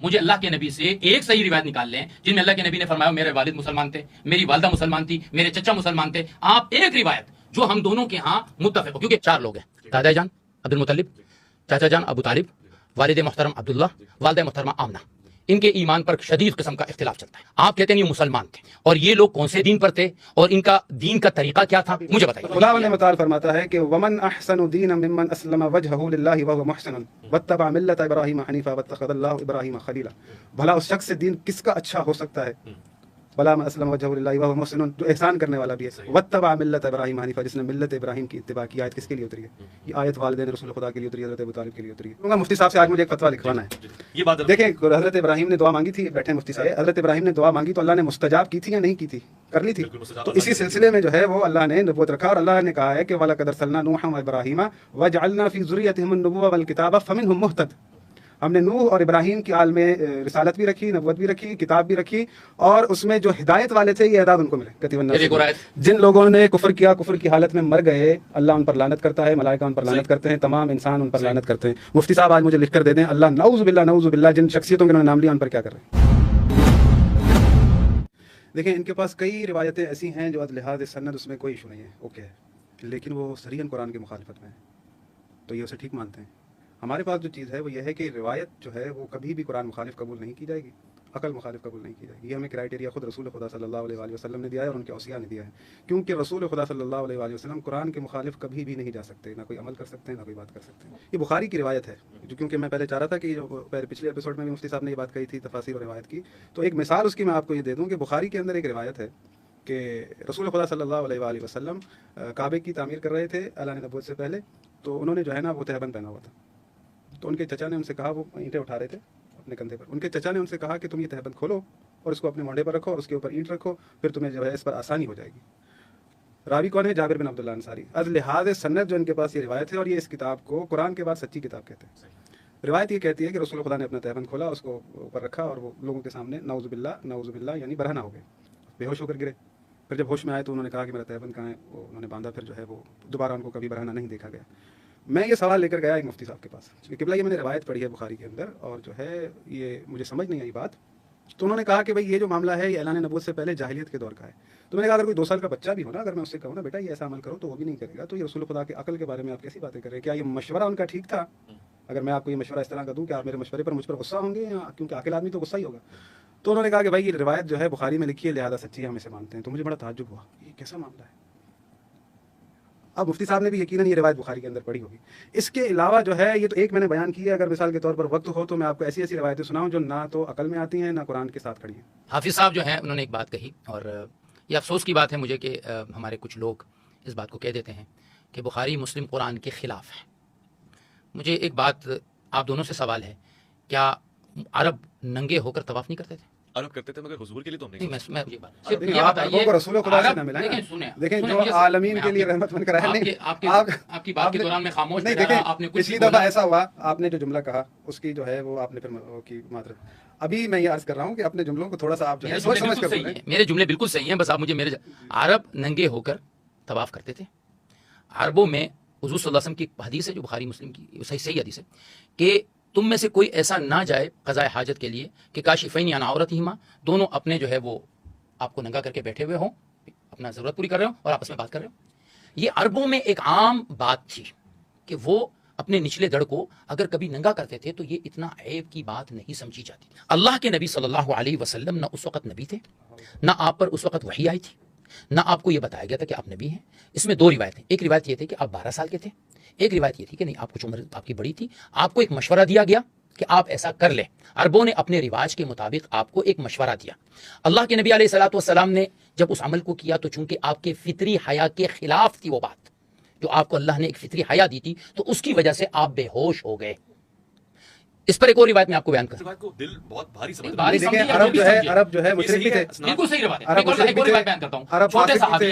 مجھے اللہ کے نبی سے ایک صحیح روایت نکال لیں جن میں اللہ کے نبی نے فرمایا میرے والد مسلمان تھے، میری والدہ مسلمان تھی، میرے چچا مسلمان تھے. آپ ایک روایت جو ہم دونوں کے ہاں متفق ہو، کیونکہ 4 لوگ ہیں، دادا جان عبد المطلب، چاچا جان ابو طالب، والد محترم عبداللہ، والدہ محترمہ آمنہ. ان کے ایمان پر شدید قسم کا اختلاف چلتا ہے. آپ کہتے ہیں یہ مسلمان تھے، اور یہ لوگ کون سے دین پر تھے اور ان کا دین کا طریقہ کیا تھا مجھے بتائیے. خدا نے متعال فرماتا ہے کہ ومن احسن دینا ممن اسلم وجهه لله وهو محسن واتبع ملت ابراہیم حنیفا واتخذ اللہ ابراہیم خلیلا. بھلا اس شخص سے دین کس کا اچھا ہو سکتا ہے؟ بلا من اسلم وجهه لله وهو محسن، جو احسان کرنے والا بھی ہے. واتبع ملت ابراہیم حنیفا، جس نے ملت ابراہیم کی اتباع کی. آیت کس کے لیے اتری ہے؟ یہ آیت والدین رسول خدا کے لیے اتری ہے، حضرت ابو طالب کے لیے اتری ہے. مفتی صاحب سے آج مجھے ایک فتویٰ لکھوانا ہے. یہ بات دیکھیں حضرت ابراہیم نے دعا مانگی تھی، بیٹھے مفتی صاحب، حضرت ابراہیم نے دعا مانگی تو اللہ نے مستجاب کی تھی یا نہیں کی تھی؟ کر لی تھی. تو اسی سلسلے میں جو ہے وہ اللہ نے نبوت رکھا، اور اللہ نے کہا ہے کہ وَلَقَدْ أَرْسَلْنَا نُوحًا وَإِبْرَاهِيمَ وَجَعَلْنَا فِي ذُرِّيَّتِهِمُ النُّبُوَّةَ وَالْكِتَابَ فَمِنْهُمْ مُهْتَدٍ. ہم نے نوح اور ابراہیم کی آل میں رسالت بھی رکھی، نبوت بھی رکھی، کتاب بھی رکھی، اور اس میں جو ہدایت والے تھے یہ اعداد ان کو ملے. جن لوگوں نے کفر کیا، کفر کی حالت میں مر گئے، اللہ ان پر لعنت کرتا ہے، ملائکہ ان پر لعنت کرتے ہیں، تمام انسان ان پر لعنت کرتے ہیں. مفتی صاحب آج مجھے لکھ کر دے دیں، اللہ نعوذ باللہ نعوذ باللہ جن شخصیتوں کے انہوں نے نام لیا ان پر کیا کر رہے ہیں. دیکھیں ان کے پاس کئی روایتیں ایسی ہیں جو لحاظ سند اس میں کوئی ایشو نہیں ہے، اوکے ہے، لیکن وہ صریحاً قرآن کی مخالفت میں ہے، تو یہ اسے ٹھیک مانتے ہیں. ہمارے پاس جو چیز ہے وہ یہ ہے کہ روایت جو ہے وہ کبھی بھی قرآن مخالف قبول نہیں کی جائے گی، عقل مخالف قبول نہیں کی جائے گی. یہ ہمیں کرائٹیریا خود رسول خدا صلی اللہ علیہ وآلہ وسلم نے دیا ہے اور ان کے اوصیاء نے دیا ہے، کیونکہ رسول خدا صلی اللہ علیہ وآلہ وسلم قرآن کے مخالف کبھی بھی نہیں جا سکتے، نہ کوئی عمل کر سکتے ہیں، نہ کوئی بات کر سکتے ہیں. یہ بخاری کی روایت ہے، جو کیونکہ میں پہلے چاہ رہا تھا کہ پچھلے ایپیسوڈ میں بھی مفتی صاحب نے یہ بات کہی تھی تفاسیر اور روایت کی، تو ایک مثال اس کی میں آپ کو یہ دے دوں کہ بخاری کے اندر ایک روایت ہے کہ رسول خدا صلی اللہ علیہ وآلہ وسلم کعبے کی تعمیر کر رہے تھے اعلان نبوت سے پہلے. تو انہوں نے جو ہے نا وہ تہبند پہنا ہوا تھا، تو ان کے چچا نے ان سے کہا، وہ اینٹیں اٹھا رہے تھے اپنے کندھے پر، ان کے چچا نے ان سے کہا کہ تم یہ تہبند کھولو اور اس کو اپنے مونڈے پر رکھو اور اس کے اوپر اینٹ رکھو، پھر تمہیں جو ہے اس پر آسانی ہو جائے گی. راوی کون ہے؟ جابر بن عبداللہ انصاری. از لحاظ سند جو ان کے پاس یہ روایت ہے، اور یہ اس کتاب کو قرآن کے بعد سچی کتاب کہتے ہیں. روایت یہ کہتی ہے کہ رسول خدا نے اپنا تہبند کھولا، اس کو اوپر رکھا، اور وہ لوگوں کے سامنے نعوذ باللہ یعنی برہنہ ہو گئے، بے ہوش ہو کر گرے. پھر جب ہوش میں آئے تو انہوں نے کہا کہ میرا تہبند کہاں ہے، وہ انہوں نے باندھا. پھر جو ہے وہ دوبارہ ان کو کبھی برہنہ نہیں دیکھا گیا. میں یہ سوال لے کر گیا ایک مفتی صاحب کے پاس کہ قبلہ یہ میں نے روایت پڑھی ہے بخاری کے اندر اور جو ہے یہ مجھے سمجھ نہیں آئی بات. تو انہوں نے کہا کہ بھائی یہ جو معاملہ ہے یہ اعلان نبوت سے پہلے جاہلیت کے دور کا ہے. تو میں نے کہا اگر کوئی 2 سال کا بچہ بھی ہو نا، اگر میں اس سے کہوں نا بیٹا یہ ایسا عمل کرو تو وہ بھی نہیں کرے گا، تو یہ رسول خدا کے عقل کے بارے میں آپ کیسی باتیں کر رہے ہیں؟ کیا یہ مشورہ ان کا ٹھیک تھا؟ اگر میں آپ کو یہ مشورہ اس طرح کا دوں کہ آپ میرے مشورے پر مجھ پر غصہ ہوں گے، یا کیونکہ عاقل آدمی تو غصہ ہی ہوگا. تو انہوں نے کہا کہ بھائی یہ روایت جو ہے بخاری میں لکھی ہے لہذا سچی ہے، ہم اسے مانتے ہیں. تو مجھے بڑا تعجب ہوا، یہ کیسا معاملہ ہے؟ اب مفتی صاحب نے بھی یقیناً یہ روایت بخاری کے اندر پڑھی ہوگی. اس کے علاوہ جو ہے یہ تو ایک میں نے بیان کی ہے، اگر مثال کے طور پر وقت ہو تو میں آپ کو ایسی ایسی روایتیں سناؤں جو نہ تو عقل میں آتی ہیں نہ قرآن کے ساتھ کھڑی ہیں. حافظ صاحب جو ہیں انہوں نے ایک بات کہی، اور یہ افسوس کی بات ہے مجھے کہ ہمارے کچھ لوگ اس بات کو کہہ دیتے ہیں کہ بخاری مسلم قرآن کے خلاف ہے. مجھے ایک بات آپ دونوں سے سوال ہے، کیا عرب ننگے ہو کر طواف نہیں کرتے تھے؟ عرب کرتے تھے، مگر حضور کے لیے تو ہم نہیں. میں یہ بات رسول خدا سے نہ ملائیں. دیکھیں جو عالمین کے لیے رحمت بن کر ہے. نہیں آپ کی بات کے دوران میں خاموش نہیں. دیکھیں پچھلی دفعہ ایسا ہوا، آپ نے جو جملہ کہا اس کی جو ہے وہ آپ نے پھر کی معذرت. ابھی میں یہ عرض کر رہا ہوں کہ اپنے جملوں کو تھوڑا سا آپ جو ہے سوچ سمجھ کر بولیں. میرے جملے بالکل صحیح ہیں، بس آپ مجھے میرے عرب ننگے ہو کر طواف کرتے تھے. عربوں میں حضور صلی اللہ علیہ وسلم کی حدیث ہے جو بخاری مسلم کی صحیح حدیث ہے کہ تم میں سے کوئی ایسا نہ جائے قضاء حاجت کے لیے کہ کاشفین عن عورتہما، دونوں اپنے جو ہے وہ آپ کو ننگا کر کے بیٹھے ہوئے ہوں، اپنا ضرورت پوری کر رہے ہوں اور آپس میں بات کر رہے ہوں. یہ عربوں میں ایک عام بات تھی کہ وہ اپنے نچلے دڑ کو اگر کبھی ننگا کرتے تھے تو یہ اتنا عیب کی بات نہیں سمجھی جاتی. اللہ کے نبی صلی اللہ علیہ وسلم نہ اس وقت نبی تھے، نہ آپ پر اس وقت وحی آئی تھی، نہ آپ کو یہ بتایا گیا تھا کہ آپ نبی ہیں. اس میں 2 روایتیں، ایک روایت یہ تھی کہ آپ 12 سال کے تھے، ایک روایت یہ تھی کہ نہیں آپ کچھ عمر آپ کی بڑی تھی، آپ کو ایک مشورہ دیا گیا کہ آپ ایسا کر لیں. عربوں نے اپنے رواج کے مطابق آپ کو ایک مشورہ دیا. اللہ کے نبی علیہ الصلوۃ والسلام نے جب اس عمل کو کیا تو چونکہ آپ کے فطری حیا کے خلاف تھی وہ بات، جو آپ کو اللہ نے ایک فطری حیا دی تھی، تو اس کی وجہ سے آپ بے ہوش ہو گئے. اس پر ایک اور روایت میں آپ کو بیان کروں. دل بہت بھاری سمجھ عرب جو ہے مشرک بھی تھے، بالکل صحیح روایت ہے. ایک اور روایت بیان کرتا ہوں. چھوٹے صحابی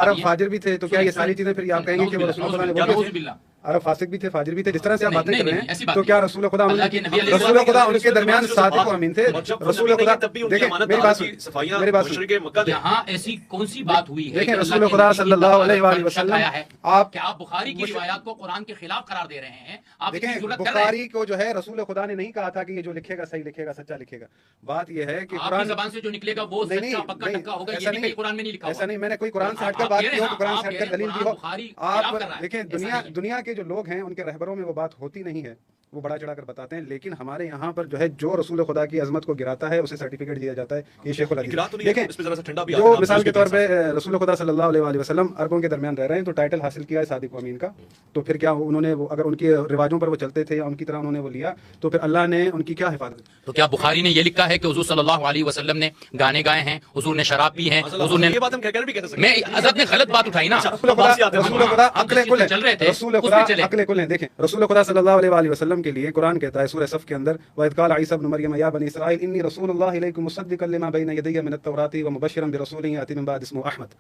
عرب فاجر بھی تھے، تو کیا یہ ساری چیزیں پھر آپ کہیں گے کہ وہ رسول اللہ نے عرب فاسق بھی تھے، فاجر بھی تھے، جس طرح سے آپ نہیں، باتیں نہیں، کر رہے نہیں، ایسی ہیں، بات تو نہیں۔ کیا رسول خدا اللہ کے نبی علیہ رسول خدا ان کے درمیان رسول صادق و امین تھے؟ اور جب رسول نبی خدا تب بھی ان کی دیکھیں امانت میری بات کی صفائیاں میری بات مشرق مکہ تھے۔ یہاں ایسی کون سی بات ہوئی ہے دیکھیں کہ رسول اللہ کے خدا نبی صلی کی اللہ علیہ طاعت وآلہ پر شک وسلم آیا ہے آپ کہ آپ بخاری کی روایات کو قرآن کے خلاف قرار دے رہے ہیں، آپ اس کی دیکھیں ضرورت کر رہے ہیں۔ بخاری کو جو ہے رسول خدا نے نہیں کہا تھا کہ یہ جو لکھے گا صحیح لکھے گا، سچا لکھے گا۔ بات یہ ہے کہ آپ کی قرآن زبان سے جو نکلے گا وہ نہیں سچا پکا نہیں ٹکا ہوگا، ایسا یہ بھی نہیں، کہیں قرآن میں نہیں لکھا ایسا ہوا۔ نہیں، میں نے کوئی قرآن سے ہٹ کر آپ بات کہہ کی رہے ہو ہیں، کہ قرآن آپ سے ہٹ کہہ کر رہے ہیں دلیل دی قرآن ہو۔ بخاری آپ خلاف کر رہا ہے، دیکھیں ایسا نہیں۔ دنیا کے جو لوگ ہیں ان کے رہبروں میں وہ بات ہوتی نہیں ہے، وہ بڑا چڑھا کر بتاتے ہیں، لیکن ہمارے یہاں پر جو ہے جو رسول خدا کی عظمت کو گراتا ہے اسے سرٹیفکیٹ دیا جاتا ہے کہ یہ شیخ گرا الحدیث۔ تو نہیں ہے، دیکھیں اس پہ ذرا سا ٹھنڈا بھی جو آتا ہے، مثال کے طور پہ حساب رسول خدا صلی اللہ علیہ وآلہ وسلم عربوں کے درمیان رہ رہے ہیں تو ٹائٹل حاصل کیا ہے صادق و امین کا، تو پھر کیا انہوں نے اگر ان کے رواجوں پر وہ چلتے تھے یا ان کی طرح انہوں نے وہ لیا تو پھر اللہ نے ان کی کیا حفاظت کی؟ تو کیا بخاری نے یہ لکھا ہے کہ حضور صلی اللہ علیہ وسلم نے گانے گائے ہیں، حضور نے شراب پی ہیں، حضور نے یہ بات ہم کہہ کر بھی کہہ سکتے میں حضرت نے غلط بات اٹھائی نا۔ رسول خدا عقل کل ہے، چل رہے تھے رسول اس خدا پہ چلے۔ عقل کل ہے۔ دیکھیں رسول خدا صلی اللہ علیہ وآلہ وسلم کے لیے قرآن کہتا ہے سورہ صف کے اندر وَإِذْ قَالَ عِيسَى ابْنُ مَرْيَمَ يَا بَنِي إِسْرَائِيلَ إِنِّي رَسُولُ اللَّهِ إِلَيْكُمْ مُصَدِّقًا لِمَا بَيْنَ يَدَيَّ مِنَ التَّوْرَاةِ وَمُبَشِّرًا بِرَسُولٍ يَأْتِي مِن بَعْدِهِ اسْمُهُ أَحْمَدُ۔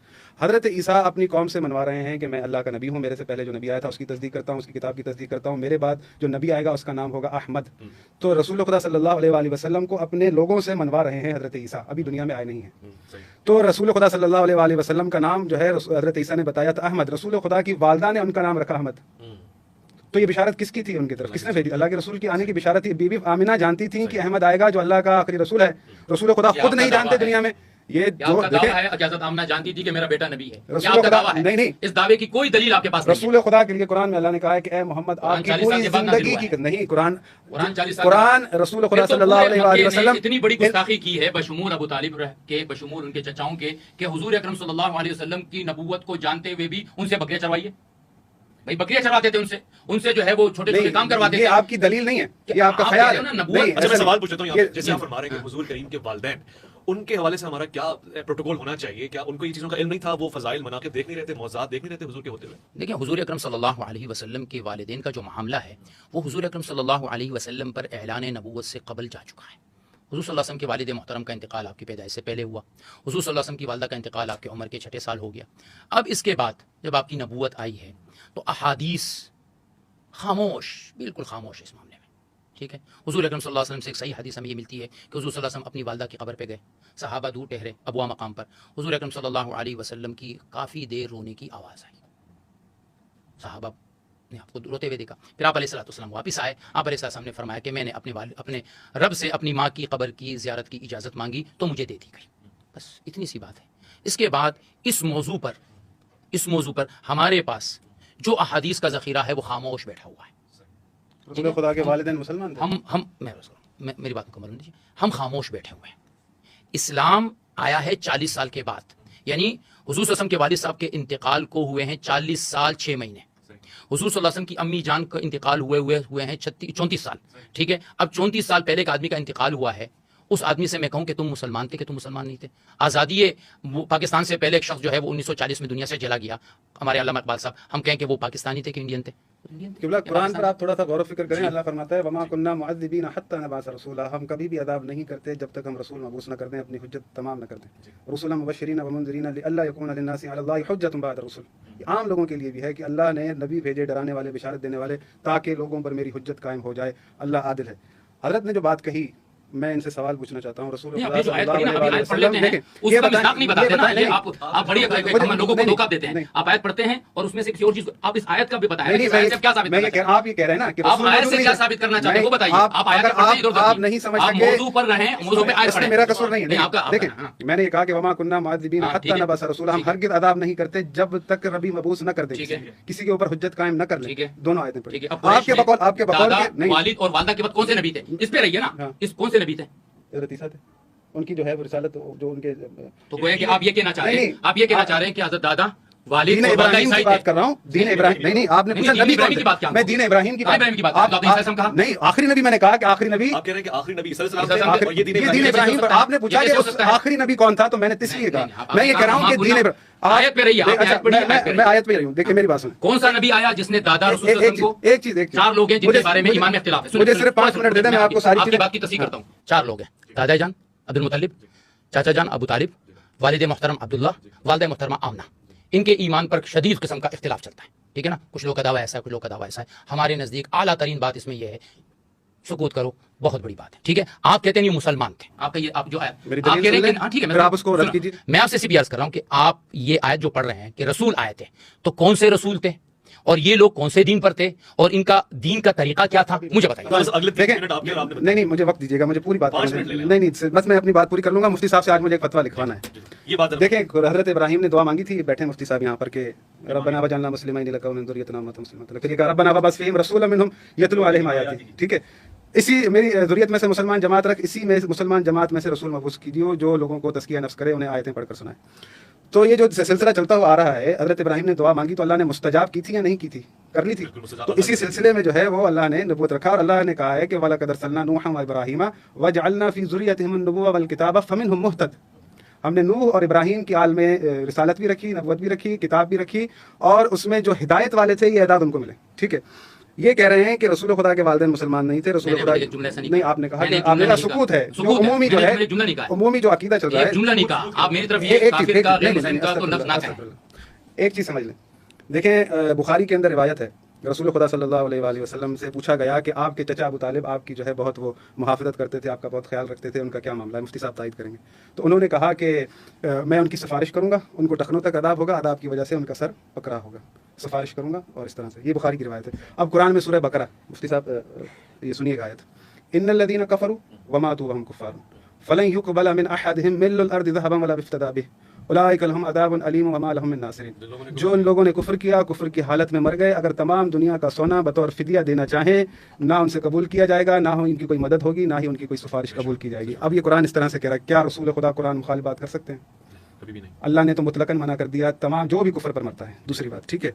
حضرت عیسیٰ اپنی قوم سے منوا رہے ہیں کہ میں اللہ کا نبی ہوں، میرے سے پہلے جو نبی آیا تھا اس کی تصدیق کرتا ہوں، اس کی کتاب کی تصدیق کرتا ہوں، میرے بعد جو نبی آئے گا اس کا نام ہوگا احمد۔ تو رسول خدا صلی اللہ علیہ وآلہ وسلم کو اپنے لوگوں سے منوا رہے ہیں حضرت عیسیٰ، ابھی دنیا میں آئے نہیں ہیں۔ تو رسول خدا صلی اللہ علیہ وآلہ وسلم کا نام جو ہے حضرت عیسیٰ نے بتایا تھا احمد، رسول خدا کی والدہ نے ان کا نام رکھا احمد۔ تو یہ بشارت کس کی تھی ان کی طرف، کس نے بھیجی؟ اللہ کے رسول کی آنے کی بشارت تھی۔ بی بی آمنہ جانتی تھی کہ احمد آئے گا جو اللہ کا آخری رسول ہے، رسول خدا خود نہیں جانتے دنیا میں یہ کیا جو آپ کا دعویٰ دیکھیں ہے حضرت آمنہ جانتی تھی کہ میرا بیٹا نبی ہے؟ رسول کیا آپ کا خدا- دعویٰ ہے؟ نہیں، نہیں۔ اس دعوے کی کوئی دلیل آپ کے پاس نہیں ہے۔ رسول خدا کے لیے قرآن میں اللہ نے کہا ہے کہ اے محمد آپ کی 40 سال پوری کے بعد نازل زندگی ہوا کی ہے۔ نہیں قرآن قرآن 40 سال قرآن رسول خدا صلی اللہ علیہ وآلہ وسلم اتنی بڑی گستاخی کی ہے بشمول ابو طالب کے، بشمول ان کے چچاؤں کے، کہ حضور اکرم صلی اللہ علیہ وسلم کی نبوت کو جانتے ہوئے بھی ان سے بکریاں چروائیے۔ بھائی بکریاں چرواتے تھے ان سے جو ہے وہ چھوٹے چھوٹے کام کرواتے تھے۔ یہ آپ کی دلیل نہیں ہے، یہ آپ کا آپ خیال کہہ رہے ہو نا نبوت- نہیں، اچھا ایسا میں سوال نہیں۔ پوچھ لیتا ہوں یہ- یہاں، جیسے آپ فرما رہے ہیں کہ حضور کریم کے والدین ان کے حوالے سے ہمارا کیا پروٹوکول ہونا چاہیے؟ کیا ان کو یہ چیزوں کا علم نہیں تھا؟ وہ فضائل مناقب دیکھ نہیں رہتے، موضوعات دیکھ نہیں رہتے حضور کے ہوتے ہوئے؟ دیکھیں حضور اکرم صلی اللہ علیہ وسلم کے والدین کا جو معاملہ ہے وہ حضور اکرم صلی اللہ علیہ وسلم پر اعلان نبوت سے قبل جا چکا ہے۔ حضور صلی اللہ علیہ وسلم کے والد محترم کا انتقال آپ کی پیدائش سے پہلے ہوا، حضور صلی اللہ علیہ وسلم کی والدہ کا انتقال آپ کی عمر کے 6 سال ہو گیا۔ اب اس کے بعد جب آپ کی نبوت آئی ہے تو احادیث خاموش، بالکل خاموش اس معاملے میں، ٹھیک ہے۔ حضور اکرم صلی اللہ علیہ وسلم سے ایک صحیح حدیث ہمیں یہ ملتی ہے کہ حضور صلی اللہ علیہ وسلم اپنی والدہ کی قبر پہ گئے، صحابہ دور ٹھہرے ابوا مقام پر، حضور اکرم صلی اللہ علیہ وسلم کی کافی دیر رونے کی آواز آئی، صحابہ نے آپ کو روتے ہوئے دیکھا، پھر آپ علیہ الصلوۃ والسلام واپس آئے، آپ علیہ السلام نے فرمایا کہ میں نے اپنے رب سے اپنی ماں کی قبر کی زیارت کی اجازت مانگی تو مجھے دے دی گئی، بس اتنی سی بات ہے۔ اس کے بعد اس موضوع پر ہمارے پاس جو احادیث کا ذخیرہ ہے وہ خاموش بیٹھا ہوا ہے۔ رسول خدا کے والدین مسلمان تھے؟ میری بات مکمل ہونے دیجیے، ہم خاموش بیٹھے ہوئے ہیں۔ اسلام آیا ہے 40 سال کے بعد، یعنی حضور صلی اللہ علیہ وسلم کے والد صاحب کے انتقال کو ہوئے ہیں 40 سال 6 مہینے، حضور صلی اللہ علیہ وسلم کی امی جان کا انتقال ہوئے ہیں 34 سال، ٹھیک ہے۔ اب 34 سال پہلے ایک آدمی کا انتقال ہوا ہے، اس آدمی سے میں کہوں کہ تم مسلمان تھے کہ تم مسلمان نہیں تھے؟ آزادی پاکستان سے پہلے ایک شخص جو ہے وہ 1940 میں دنیا سے چلا گیا، ہمارے علامہ اقبال صاحب، ہم کہیں کہ وہ پاکستانی تھے کہ انڈین تھے؟ قبلہ قرآن پر آپ تھوڑا سا غور و فکر کریں، اللہ فرماتا ہے وما كنا معذبین حتی نبعث رسولا، ہم کبھی بھی عذاب نہیں کرتے جب تک ہم رسول مبعوث نہ کر دیں، اپنی حجت تمام نہ کر دیں۔ رسولا مبشرین ومنذرین لئلا یکون للناس علی اللہ حجۃ بعد الرسل، یہ عام لوگوں کے لیے بھی ہے کہ اللہ نے نبی بھیجے ڈرانے والے، بشارت دینے والے، تاکہ لوگوں پر میری حجت قائم ہو جائے، اللہ عادل ہے۔ حضرت نے جو بات کہی میں ان سے سوال پوچھنا چاہتا ہوں، رسول اللہ صلی اللہ علیہ وسلم دیکھیں یہ مذاق نہیں بتاتے نا، یہ آپ بڑی ہم لوگوں کو دھوکہ دیتے ہیں، آپ آیت پڑھتے ہیں اور اس میں سے کسی اور چیز آپ اس آیت کا بھی بتائیں، کیا ثابت کرنا چاہتے ہیں؟ آپ یہ کہہ رہے ہیں نا کہ آپ آیت سے کیا ثابت کرنا چاہتے ہیں وہ بتائیے، آپ آیت پڑھتے ہیں، آپ نہیں سمجھ سکے، موضوع پر رہیں، موضوع پہ آیت اس میں پڑھیں، میرا قصور نہیں ہے۔ آپ کا دیکھیں میں نے یہ کہا کہ وما كنا معذبین حتی نبعث رسولا، ہم ہرگز عذاب نہیں کرتے جب تک نبی مبعوث نہ کر دیں، کسی کے اوپر حجت قائم نہ کر لیں۔ دونوں آیتیں پڑھیں۔ آپ کے بقول نہیں، والد اور والدہ کے بعد کون سے نبی تھے؟ اس پہ رہیے نا، اس کون سے نبی تھے؟ حضرت عیسیٰ تھے، ان کی جو ہے وہ رسالت جو ان کے تو گویا کہ آپ یہ کہنا چاہ رہے ہیں کہ حضرت دادا والد دین اور والدہ ابراہیم کی عیسائی بات تھے؟ کر رہا ہوں، دین ابراہیم نہیں آپ نے پوچھا دین نبی ابراہیم کی بات کیا؟ میں دین ابراہیم کی بات آپ نے عیسیٰ کہا نہیں، آخری نبی میں نے کہا کہ آخری نبی، آپ کہہ رہے ہیں کہ آخری نبی عیسیٰ علیہ عیسیٰ السلام تھے اور یہ یہ دین ابراہیم پر آپ نے پوچھا کہ آخری نبی کون تھا، تو میں نے اس لیے کہا، میں یہ کہہ رہا ہوں کہ دین آیت پہ رہیے، میں آیت پہ رہی ہوں۔ دیکھیں میری بات سنیں، کون سا نبی آیا جس نے دادا رسول صلی اللہ علیہ وسلم کو، ایک چیز 4 لوگ ہیں جن کے بارے میں ایمان میں اختلاف ہے، مجھے صرف 5 منٹ دے دیں، میں آپ کو ساری آپ کی بات کی تصحیح کرتا ہوں۔ 4 لوگ ہیں، دادا جان عبد المطلب، چاچا جان ابو طالب، والد محترم عبداللہ، والدہ محترمہ آمنہ، ان کے ایمان پر شدید قسم کا اختلاف چلتا ہے، ٹھیک ہے نا, کچھ لوگ کا دعویٰ ایسا ہے, کچھ لوگ کا دعویٰ ایسا ہے. ہمارے نزدیک اعلیٰ ترین بات اس میں یہ ہے, سکوت کرو, بہت بڑی بات ہے, ٹھیک ہے. آپ کہتے ہیں یہ مسلمان تھے, آپ کا یہ آپ جو آیت میری آپ دلیل کہہ رہے سن ہیں لیں، کہ ٹھیک ہے, پھر آپ اس کو رد کیجیے. میں آپ سے صرف عرض کر رہا ہوں کہ آپ یہ آیت جو پڑھ رہے ہیں کہ رسول آئے تھے, تو کون سے رسول تھے اور یہ لوگ کون سے دین پر تھے اور ان کا دین کا طریقہ کیا تھا, مجھے بتائیے. بس اگلے 3 دیکھیں منٹ آپ کے اور آپ نے نہیں مجھے وقت دیجیے گا, مجھے پوری بات 5 منٹ لے لیں. نہیں بس میں اپنی بات پوری کر لوں گا. مفتی صاحب سے آج مجھے ایک فتویٰ لکھوانا ہے. یہ بات دیکھیں حضرت ابراہیم نے دعا مانگی تھی, بیٹھے مفتی صاحب یہاں پر کہ ربنا وجعلنا مسلمین لک ومن ذریتنا امۃ مسلمۃ لک, ربنا وابعث فیہم رسولا منہم یتلو علیہم آیاتک, ٹھیک ہے. اسی میری ذریت میں سے مسلمان جماعت رکھ, اسی میں مسلمان جماعت میں سے رسول مبعوث کیجیے جو لوگوں کو تزکیہ نفس کرے, انہیں آیتیں پڑھ کر سنائے. تو یہ جو سلسلہ چلتا ہوا آ رہا ہے, حضرت ابراہیم نے دعا مانگی تو اللہ نے مستجاب کی تھی یا نہیں کی تھی؟ کر لی تھی. تو اسی سلسلے میں جو ہے وہ اللہ نے نبوت رکھا, اور اللہ نے کہا ہے کہ وَلَقَدْ أَرْسَلْنَا نُوحًا وَإِبْرَاهِيمَ وَجَعَلْنَا فِي ذُرِّيَّتِهِمُ النُّبُوَّةَ وَالْكِتَابَ فَمِنْهُمْ مُهْتَدٍ. ہم نے نوح اور ابراہیم کی آل میں رسالت بھی رکھی, نبوت بھی رکھی, کتاب بھی رکھی, اور اس میں جو ہدایت والے تھے یہ اعداد ان کو ملے, ٹھیک ہے. یہ کہہ رہے ہیں کہ رسول خدا کے والدین مسلمان نہیں تھے, رسول خدا نہیں, آپ نے کہا کہ آپ نے سکوت ہے, جو عمومی جو ہے عمومی جو عقیدہ چل رہا ہے, جملہ نہیں کہا آپ میری طرف یہ کافر کا غیر مسلم کا تو لفظ نہ کہیں. ایک چیز سمجھ لیں. دیکھیں بخاری کے اندر روایت ہے, رسول خدا صلی اللہ علیہ وآلہ وسلم سے پوچھا گیا کہ آپ کے چچا ابو طالب آپ کی جو ہے بہت وہ محافظت کرتے تھے, آپ کا بہت خیال رکھتے تھے, ان کا کیا معاملہ ہے؟ مفتی صاحب تائید کریں گے. تو انہوں نے کہا کہ میں ان کی سفارش کروں گا, ان کو ٹخنوں تک عذاب ہوگا, عذاب کی وجہ سے ان کا سر پکڑا ہوگا, سفارش کروں گا, اور اس طرح سے. یہ بخاری کی روایت ہے. اب قرآن میں سورہ بقرہ, مفتی صاحب یہ سنیے گا آیت, ان الذین کفروا وماتوا وهم کفار فلن يقبل من احدهم ملء الارض ذهبا ولا افتدى به اولئک لهم عذاب علیم وما لهم من ناصرین. جو ان لوگوں نے کفر کیا, کفر کی حالت میں مر گئے, اگر تمام دنیا کا سونا بطور فدیہ دینا چاہیں, نہ ان سے قبول کیا جائے گا, نہ ان کی کوئی مدد ہوگی, نہ ہی ان کی کوئی سفارش قبول کی جائے گی. اب یہ قرآن اس طرح سے کہہ رہا ہے, کیا رسول خدا قرآن مخالف بات کر سکتے ہیں؟ کبھی بھی نہیں. اللہ نے تو مطلقاً منع کر دیا تمام جو بھی کفر پر مرتا ہے. دوسری بات, ٹھیک ہے,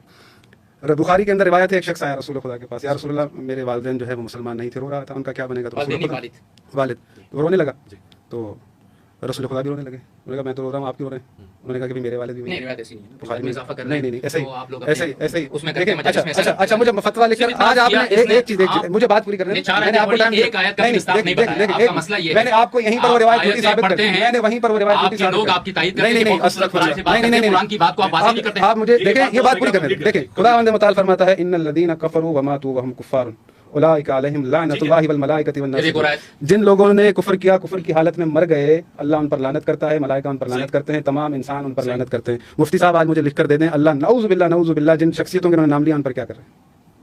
بخاری کے اندر روایت ہے, ایک شخص آیا رسول خدا کے پاس, یا رسول اللہ میرے والدین جو ہے وہ مسلمان نہیں تھے, رو رہا تھا, ان کا کیا بنے گا؟ تو رسول خدا والد رونے لگا. تو رسول خدا بھی رونے لگے. انہوں نے کہا میں تو رو رہا ہوں, آپ کیوں رو رہے ہیں؟ انہوں نے کہا کہ میرے والد بھی نہیں ایسے ہی. اچھا مجھے فتویٰ لکھ کر آج آپ نے ایک چیز مجھے بات پوری کرنے دیں. میں نے آپ کو میں نے آپ کو یہیں پر وہ روایت جھوٹی ثابت کر دی, میں نے وہیں پر وہ روایت جھوٹی ثابت کر دی. نہیں آپ مجھے دیکھیں, یہ بات پوری کرنے دیں. دیکھیں خداوند متعال فرماتا ہے ان الذین کفروا وماتوا وهم کفار اولئک علیہم لعنۃ اللہ والملائکۃ والناس. جن لوگوں نے کفر کیا, کفر کی حالت میں مر گئے, اللہ ان پر لعنت کرتا ہے, ملائکہ ان پر لعنت کرتے ہیں, تمام انسان ان پر لعنت کرتے ہیں. مفتی صاحب آج مجھے لکھ کر دے دیں, اللہ نعوذ باللہ جن شخصیتوں کے انہوں نے نام لیا ان پر کیا کر رہے ہیں؟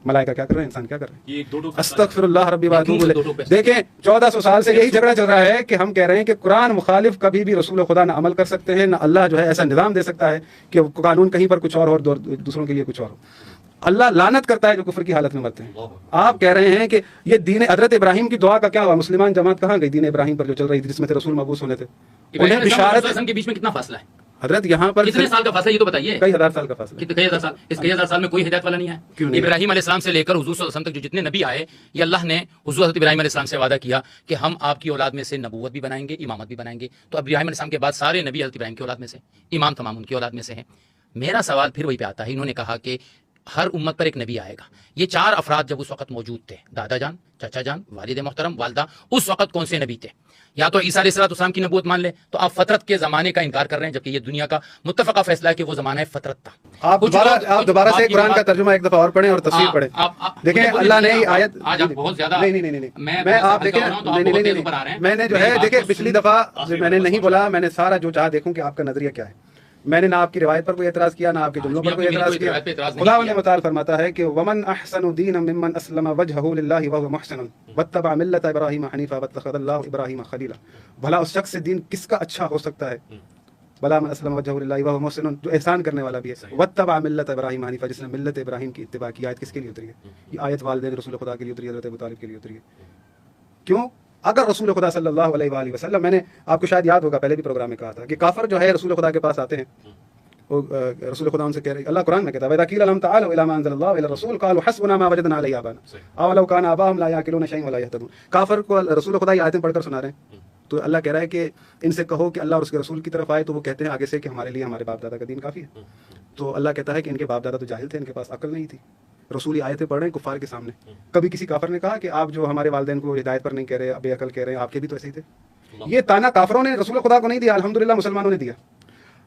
ملائکہ کیا کر رہے ہیں, انسان کیا کر رہے ہیں؟ استغفر اللہ ربی واتوب الیہ. دیکھیں 1400 سال سے یہی جھگڑا چل رہا ہے کہ ہم کہہ رہے ہیں کہ قرآن مخالف کبھی بھی رسول خدا نہ عمل کر سکتے ہیں, نہ اللہ جو ہے ایسا نظام دے سکتا ہے کہ قانون کہیں پر کچھ اور دوسروں کے لیے کچھ اور ہو. اللہ لعنت کرتا ہے جو کفر کی حالت میں مرتے ہیں. آپ کہہ رہے ہیں کہ یہ دین حضرت ابراہیم کی دعا کا کیا ہوا؟ مسلمان جماعت کہاں گئی دین ابراہیم پر جو چل رہی تھی, جس میں رسول مبعوث ہونے تھے؟ انہیں بشارت کے بیچ میں کتنا فاصلہ ہے حضرت یہاں پر کتنے سال کا فاصلہ یہ تو بتائیے. کئی ہزار سال کا فاصلہ. کئی ہزار سال. اس کئی ہزار سال میں کوئی ہدایت والا نہیں ہے. ابراہیم علیہ السلام سے لے کر حضور صلی اللہ علیہ وسلم تک جو جتنے نبی آئے, یہ اللہ نے حضور حضرت ابراہیم علیہ السلام سے وعدہ کیا کہ ہم آپ کی اولاد میں سے نبوت بھی بنائیں گے, امامت بھی بنائیں گے. تو اب ابراہیم علیہ السلام کے بعد سارے نبی حضرت ابراہیم کی اولاد میں سے, امام تمام ان کی اولاد میں سے ہیں. میرا سوال پھر وہی پہ آتا ہے, انہوں نے کہا کہ ہر امت پر ایک نبی آئے گا. یہ 4 افراد جب اس وقت موجود تھے, دادا جان, چچا جان, والد محترم, والدہ, اس وقت کون سے نبی تھے؟ یا تو عیسیٰ علیہ السلام کی نبوت مان لیں, تو آپ فطرت کے زمانے کا انکار کر رہے ہیں, جبکہ یہ دنیا کا متفقہ فیصلہ ہے کہ وہ زمانہ فطرت تھا. آپ دوبارہ سے قرآن کا ترجمہ ایک دفعہ اور پڑھیں اور تفسیر پڑھیں. دیکھیں اللہ نے آیت آج آپ بہت زیادہ نہیں میں آپ دیکھیں نہیں میں نے جو ہے دیکھیں پچھلی دفعہ میں نے نہیں بولا, میں نے سارا جو چاہا دیکھوں کہ آپ کا نظریہ کیا ہے. میں نے نہ آپ کی روایت پر کوئی اعتراض کیا, نہ آپ کے جملوں پر کوئی اعتراض کیا. خداوند متعال فرماتا ہے کہ ومن احسن دینا ممن اسلم وجهه للہ وهو محسن واتبع ملت ابراہیم حنیفا واتخذ اللہ ابراہیم خلیلا. بھلا اس شخص سے دین کس کا اچھا ہو سکتا ہے؟ بلا من اسلم وجهه للہ وهو محسن, جو احسان کرنے والا بھی ہے. واتبع ملت ابراہیم حنیفا, جس نے ملت ابراہیم کی اتباع کی. آیت کس کے لیے اتری ہے؟ یہ آیت والدین رسول خدا کے لیے اتری ہے, حضرت ابو طالب کے لیے اتری ہے. کیوں؟ اگر رسول خدا صلی اللہ علیہ وآلہ وسلم, میں نے آپ کو شاید یاد ہوگا پہلے بھی پروگرام میں کہا تھا کہ کافر جو ہے رسول خدا کے پاس آتے ہیں, رسول خدا ان سے کہہ رہے, اللہ قرآن میں کہتا ہے وَإِذَا قِيلَ لَهُمْ تَعَالَوْا إِلَىٰ مَا أَنزَلَ اللَّهُ وَإِلَى الرَّسُولِ قَالُوا حَسْبُنَا مَا وَجَدْنَا عَلَيْهِ آبَاءَنَا أَوَلَوْ كَانَ آبَاؤُهُمْ لَا يَعْقِلُونَ شَيْئًا وَلَا يَهْتَدُونَ. کافر کو رسول خدا یہ آیتیں پڑھ کر سنا رہے ہیں, تو اللہ کہہ رہا ہے کہ ان سے کہو کہ اللہ اور اس کے رسول کی طرف آئے, تو وہ کہتے ہیں آگے سے کہ ہمارے لیے ہمارے باپ دادا کا دین کافی ہے. تو اللہ کہتا ہے کہ ان کے باپ دادا تو جاہل تھے, ان کے پاس عقل نہیں تھی. رسول آیتیں پڑھ رہے ہیں کفار کے سامنے. کبھی کسی کافر نے کہا کہ آپ جو ہمارے والدین کو ہدایت پر نہیں کہہ رہے, بے عقل کہہ رہے ہیں, آپ کے بھی تو ایسے ہی تھے. یہ تانا کافروں نے رسول خدا کو نہیں دیا, الحمدللہ مسلمانوں نے دیا.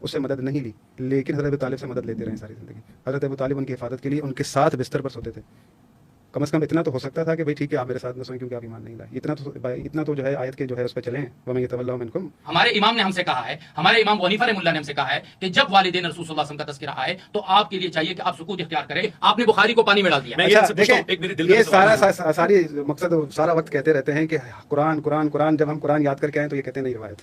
اس سے مدد نہیں لی، لیکن حضرت ابو طالب سے مدد لیتے رہے ساری زندگی. حضرت ابو طالب ان کی حفاظت کے لیے ان کے ساتھ بستر پر سوتے تھے. کم از کم اتنا تو ہو سکتا تھا کہ بھائی ٹھیک ہے آپ میرے ساتھ نہ سوئیں کیونکہ آپ ایمان نہیں لائے. اتنا تو جو ہے آیت کے جو ہے اس پہ چلیں. وَمَن يَتَوَلَّهُم مِنكُمْ. ہمارے امام نے ہم سے کہا ہے، ہمارے امام ابو حنیفہ رحمہ اللہ نے ہم سے کہا ہے کہ جب والدین رسول صلی اللہ علیہ وسلم کا تذکرہ آئے تو آپ کے لیے چاہیے کہ آپ سکوت اختیار کریں. آپ نے بخاری کو پانی میں ڈال دیا. میں یہ اچھا سے پوچھتا ہوں، دیکھیں، ایک میرے دل یہ کا ساری مقصد سارا وقت کہتے رہتے ہیں کہ قرآن قرآن قرآن. جب ہم قرآن یاد کر کے آئیں تو یہ کہتے ہیں نہیں روایت.